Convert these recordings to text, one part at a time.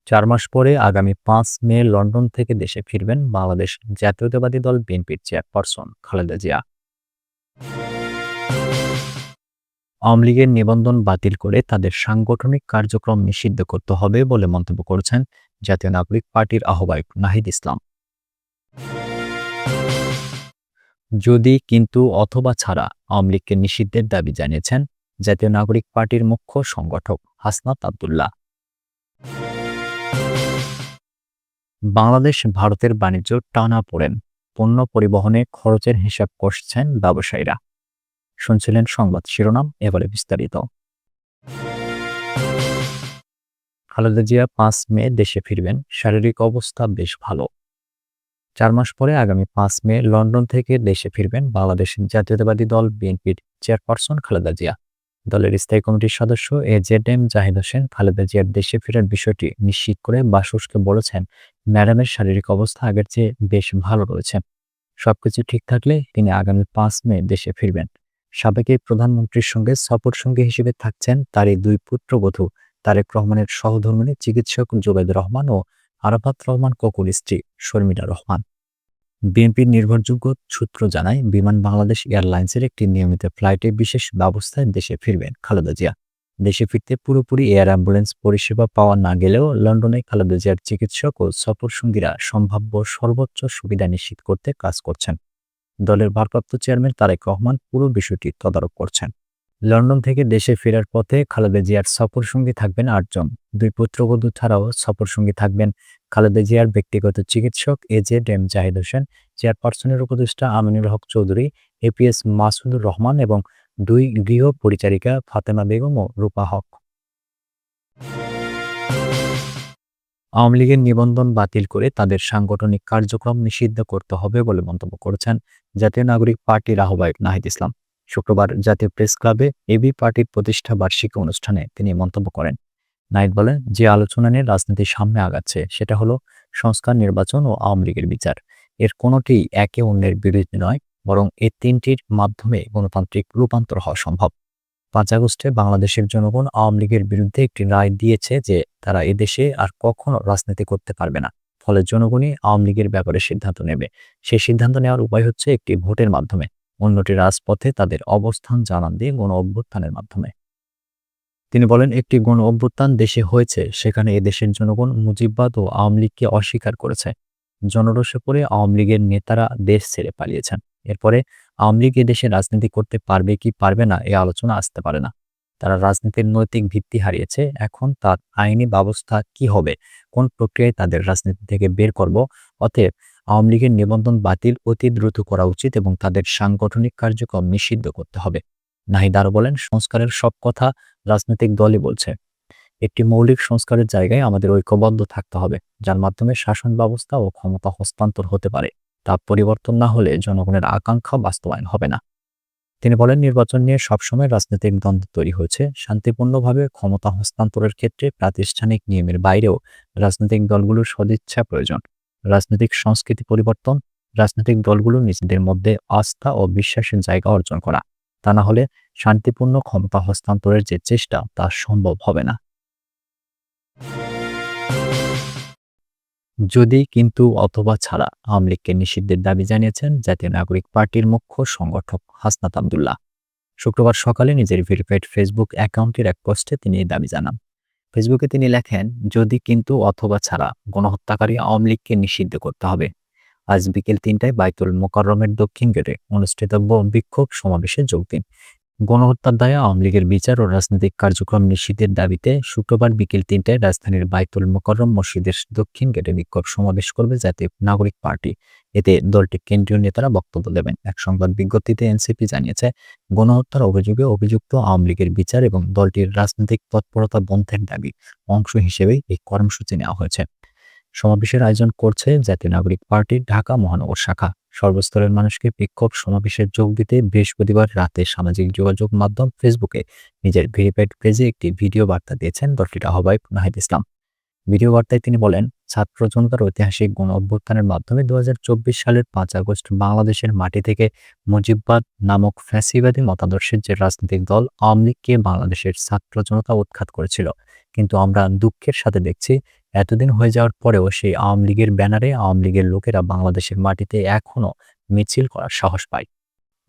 ৪ মাস পরে আগামী ৫ মে লন্ডন থেকে দেশে ফিরবেন বাংলাদেশ জাতীয়তাবাদী দল বিএনপির চেয়ারপারসন খালেদা জিয়া। আওয়ামী লীগের নিবন্ধন বাতিল করে তাদের সাংগঠনিক কার্যক্রম নিষিদ্ধ করতে হবে বলে মন্তব্য করেছেন জাতীয় নাগরিক পার্টির আহ্বায়ক নাহিদ ইসলাম। যদি কিন্তু অথবা ছাড়া আওয়ামী লীগকে নিষিদ্ধের দাবি জানিয়েছেন জাতীয় নাগরিক পার্টির মুখ্য সংগঠক হাসনাত আব্দুল্লাহ। বাংলাদেশ ভারতের বাণিজ্য টানাপোড়েন, পণ্য পরিবহনে খরচের হিসাব কষছেন ব্যবসায়ীরা। শুনছিলেন সংবাদ শিরোনাম, এবারে বিস্তারিত। খালেদা জিয়া ৫ মে দেশে ফিরবেন, শারীরিক অবস্থা বেশ ভালো। ৪ মাস পরে আগামী ৫ মে লন্ডন থেকে দেশে ফিরবেন বাংলাদেশ জাতীয়তাবাদী দল বিএনপির চেয়ারপারসন খালেদা জিয়া। দলের স্থায়ী কমিটির সদস্য এজেডএম জাহিদ হোসেন খালেদা জিয়ার দেশে ফেরার বিষয়টি নিশ্চিত করে বাসসকে বলেছেন, ম্যাডামের শারীরিক অবস্থা আগের চেয়ে বেশ ভালো রয়েছে। সবকিছু ঠিক থাকলে তিনি আগামী ৫ মে দেশে ফিরবেন। সাবেক এই প্রধানমন্ত্রীর সঙ্গে সফরসঙ্গী হিসেবে থাকছেন তারই ২ পুত্রবধূ তারেক রহমানের সহধর্মিণী চিকিৎসক জুবেদ রহমান ও আরাফাত রহমান কোকুর স্ত্রী শর্মিলা রহমান। বিএনপির নির্ভরযোগ্য সূত্র জানায়, বিমান বাংলাদেশ এয়ারলাইন্সের একটি নিয়মিত ফ্লাইটে বিশেষ ব্যবস্থায় দেশে ফিরবেন খালেদা জিয়া। দেশে ফিরতে পুরোপুরি এয়ার অ্যাম্বুলেন্স পরিষেবা পাওয়া না গেলেও লন্ডনে খালেদা জিয়ার চিকিৎসক ও সফরসঙ্গীরা সম্ভাব্য সর্বোচ্চ সুবিধা নিশ্চিত করতে কাজ করছেন। দলের ভারপ্রাপ্ত চেয়ারম্যান তারেক রহমান পুরো বিষয়টি তদারক করছেন। লন্ডন থেকে দেশে ফেরার পথে খালেদা জিয়ার সফরসঙ্গী থাকবেন ৮ জন। ২ পুত্রবধূ ছাড়াও সফরসঙ্গী থাকবেন খালেদা জিয়ার ব্যক্তিগত চিকিৎসক এজেডএম জাহিদ হোসেন, চেয়ারপারসনের উপদেষ্টা আমিনুল হক চৌধুরী, এপিএস মাসুদুর রহমান এবং ২ গৃহ পরিচারিকা ফাতেমা বেগম ও রূপা হক। আওয়ামী লীগের নিবন্ধন বাতিল করে তাদের সাংগঠনিক কার্যক্রম নিষিদ্ধ করতে হবে বলে মন্তব্য করেছেন জাতীয় নাগরিক পার্টির আহ্বায়ক নাহিদ ইসলাম। শুক্রবার জাতীয় প্রেস ক্লাবে এবি পার্টির প্রতিষ্ঠা বার্ষিকী অনুষ্ঠানে তিনি মন্তব্য করেন। নাহিদ বলেন, যে আলোচনা নিয়ে রাজনীতি সামনে আগাচ্ছে সেটা হলো সংস্কার, নির্বাচন ও আওয়ামী লীগের বিচার। এর কোনোটিই একে অন্যের বিরোধী নয়, বরং এই তিনটির মাধ্যমে গণতান্ত্রিক রূপান্তর হওয়া সম্ভব। ৫ আগস্টে বাংলাদেশের জনগণ আওয়ামী লীগের বিরুদ্ধে একটি রায় দিয়েছে যে তারা এদেশে আর কখনো রাজনীতি করতে পারবে না। ফলে জনগণই আওয়ামী লীগের ব্যাপারে সিদ্ধান্ত নেবে। সেই সিদ্ধান্ত নেওয়ার উপায় হচ্ছে একটি ভোটের মাধ্যমে, অন্যটি রাজপথে তাদের অবস্থান জানান দিয়ে গণ অভ্যুত্থানের মাধ্যমে। তিনি বলেন, একটি গণ অভ্যুত্থান দেশে হয়েছে, সেখানে এদেশের জনগণ মুজিববাদ ও আওয়ামী লীগকে অস্বীকার করেছে। জনরোষে পড়ে আওয়ামী লীগের নেতারা দেশ ছেড়ে পালিয়েছেন। এরপরে আওয়ামী লীগ এদেশে রাজনীতি করতে পারবে কি পারবে না এ আলোচনা আসতে পারে না। তারা রাজনীতির নৈতিক ভিত্তি হারিয়েছে। এখন তার আইনি ব্যবস্থা কি হবে, কোন প্রক্রিয়ায় তাদের রাজনীতি থেকে বের করব। অতএব আওয়ামী লীগের নিবন্ধন বাতিল অতি দ্রুত করা উচিত এবং তাদের সাংগঠনিক কার্যক্রম নিষিদ্ধ করতে হবে। নাহিদ আরও বলেন, সংস্কারের সব কথা রাজনৈতিক দলই বলছে। একটি মৌলিক সংস্কারের জায়গায় আমাদের ঐক্যবদ্ধ থাকতে হবে, যার মাধ্যমে শাসন ব্যবস্থা ও ক্ষমতা হস্তান্তর হতে পারে। তা পরিবর্তন না হলে জনগণের আকাঙ্ক্ষা বাস্তবায়ন হবে না। তিনি বলেন, নির্বাচন নিয়ে সবসময় রাজনৈতিক দ্বন্দ্ব তৈরি হয়েছে। শান্তিপূর্ণভাবে ক্ষমতা হস্তান্তরের ক্ষেত্রে প্রাতিষ্ঠানিক নিয়মের বাইরেও রাজনৈতিক দলগুলোর সদিচ্ছা প্রয়োজন। রাজনৈতিক সংস্কৃতি পরিবর্তন, রাজনৈতিক দলগুলো নিজেদের মধ্যে আস্থা ও বিশ্বাসের জায়গা অর্জন করা। তা না হলে শান্তিপূর্ণ ক্ষমতা হস্তান্তরের যে চেষ্টা তা সম্ভব হবে না। যদি কিন্তু অথবা ছাড়া আওয়ামী লীগকে নিষিদ্ধের দাবি জানিয়েছেন জাতীয় নাগরিক পার্টির মুখ্য সংগঠক হাসনাত আব্দুল্লাহ। শুক্রবার সকালে নিজের ভেরিফাইড ফেসবুক অ্যাকাউন্টের এক পোস্টে তিনি এই দাবি জানান। ফেসবুকে তিনি লেখেন, যদি কিন্তু অথবা ছাড়া গণহত্যাকারী আওয়ামী লীগকে নিষিদ্ধ করতে হবে। আজ বিকেল ৩টায় বাইতুল মোকাররমের দক্ষিণ গেটে অনুষ্ঠিতব্য বিক্ষোভ সমাবেশে যোগ দিন। গণহত্যার দায়ে আওয়ামী লীগের বিচার ও রাজনৈতিক কার্যক্রম নিষিদ্ধের দাবিতে শুক্রবার বিকেল ৩টায় রাজধানীর বাইতুল মোকাররম মসজিদের দক্ষিণ গেটে বিক্ষোভ সমাবেশ করবে জাতীয় নাগরিক পার্টি। এতে দলটির কেন্দ্রীয় নেতারা বক্তব্য দেবেন। এক সংবাদ বিজ্ঞপ্তিতে এনসিপি জানিয়েছে, গণহত্যার অভিযোগে অভিযুক্ত আওয়ামী লীগের বিচার এবং দলটির রাজনৈতিক তৎপরতা বন্ধের দাবি অংশ হিসেবেই এই কর্মসূচি নেওয়া হয়েছে। সমাবেশের আয়োজন করছে জাতীয় নাগরিক পার্টির ঢাকা মহানগর শাখা। সর্বস্তরের মানুষকে বিক্ষোভ সমাবেশে যোগ দিতে বৃহস্পতিবার রাতে সামাজিক যোগাযোগ মাধ্যম ফেসবুকে নিজের ভেরিফাইড পেজে একটি ভিডিও বার্তা দিয়েছেন দলটির আহ্বায়ক নাহিদ ইসলাম। ভিডিও বার্তায় তিনি বলেন, ছাত্র জনতার ঐতিহাসিক গণ অভ্যুত্থানের মাধ্যমে ২০২৪ সালের ৫ আগস্ট বাংলাদেশের মাটি থেকে মুজিববাদ নামক ফ্যাসিবাদী মতাদর্শের যে রাজনৈতিক দল আওয়ামী লীগকে বাংলাদেশের ছাত্র জনতা উৎখাত করেছিল, কিন্তু আমরা দুঃখের সাথে দেখছি এতদিন হয়ে যাওয়ার পরেও সেই আওয়ামী লীগের ব্যানারে আওয়ামী লীগের লোকেরা বাংলাদেশের মাটিতে এখনো মিছিল করার সাহস পায়।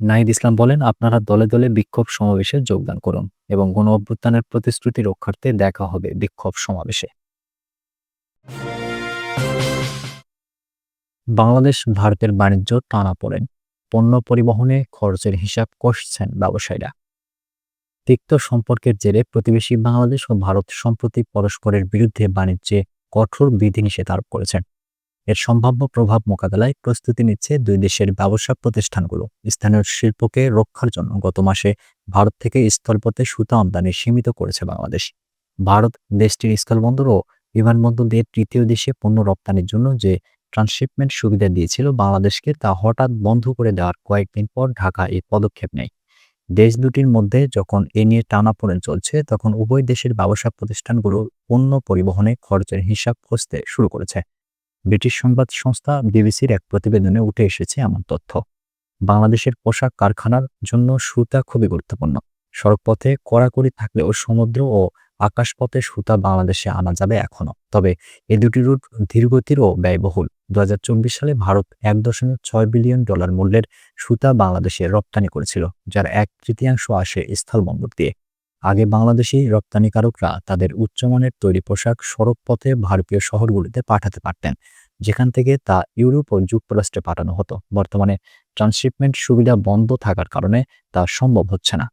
নাহিদ ইসলাম বলেন, আপনারা দলে দলে বিক্ষোভ সমাবেশে যোগদান করুন এবং গণ অভ্যুত্থানের প্রতিশ্রুতি রক্ষার্থে দেখা হবে বিক্ষোভ সমাবেশে। বাংলাদেশ ভারতের বাণিজ্য টানাপোড়েন, পণ্য পরিবহনে খরচের হিসাব কষছেন ব্যবসায়ীরা। তিক্ত সম্পর্কের জেরে প্রতিবেশী বাংলাদেশ ও ভারত সম্প্রতি পরস্পরের বিরুদ্ধে বাণিজ্যে কঠোর বিধিনিষেধ আরোপ করেছেন। এর সম্ভাব্য প্রভাব মোকাবেলায় প্রস্তুতি নিচ্ছে দুই দেশের ব্যবসা প্রতিষ্ঠানগুলো। স্থানীয় শিল্পকে রক্ষার জন্য গত মাসে ভারত থেকে স্থলপথে সুতা আমদানি সীমিত করেছে বাংলাদেশ। ভারত দেশটির স্থলবন্দর ও বিমানবন্দর দিয়ে তৃতীয় দেশে পণ্য রপ্তানির জন্য যে ট্রান্সশিপমেন্ট সুবিধা দিয়েছিল বাংলাদেশকে, তা হঠাৎ বন্ধ করে দেওয়ার কয়েকদিন পর ঢাকা এই পদক্ষেপ নেয়। দেশ দুটির মধ্যে যখন এ নিয়ে টানাপোড়েন চলছে, তখন উভয় দেশের ব্যবসা প্রতিষ্ঠানগুলো পণ্য পরিবহনে খরচের হিসাব কষতে শুরু করেছে। ব্রিটিশ সংবাদ সংস্থা বিবিসির এক প্রতিবেদনে উঠে এসেছে এমন তথ্য। বাংলাদেশের পোশাক কারখানার জন্য সুতা খুবই গুরুত্বপূর্ণ। সড়কপথে কড়াকড়ি থাকলেও সমুদ্র ও আকাশপথে সুতা বাংলাদেশে আনা যাবে এখনো। তবে এ দুটি রুট ধীরগতির ও ব্যয়বহুল। ২০২৪ সালে ভারত $১.৬ বিলিয়ন মূল্যের সুতা বাংলাদেশে রপ্তানি করেছিল, যার ১/৩ আসে স্থলবন্দর দিয়ে। আগে বাংলাদেশি রপ্তানিকারকরা তাদের উচ্চমানের তৈরি পোশাক সড়কপথে ভারতীয় শহরগুলিতে পাঠাতে পারতেন, যেখান থেকে তা ইউরোপ ও যুক্তরাষ্ট্রে পাঠানো হতো। বর্তমানে ট্রান্সশিপমেন্ট সুবিধা বন্ধ থাকার কারণে তা সম্ভব হচ্ছে না।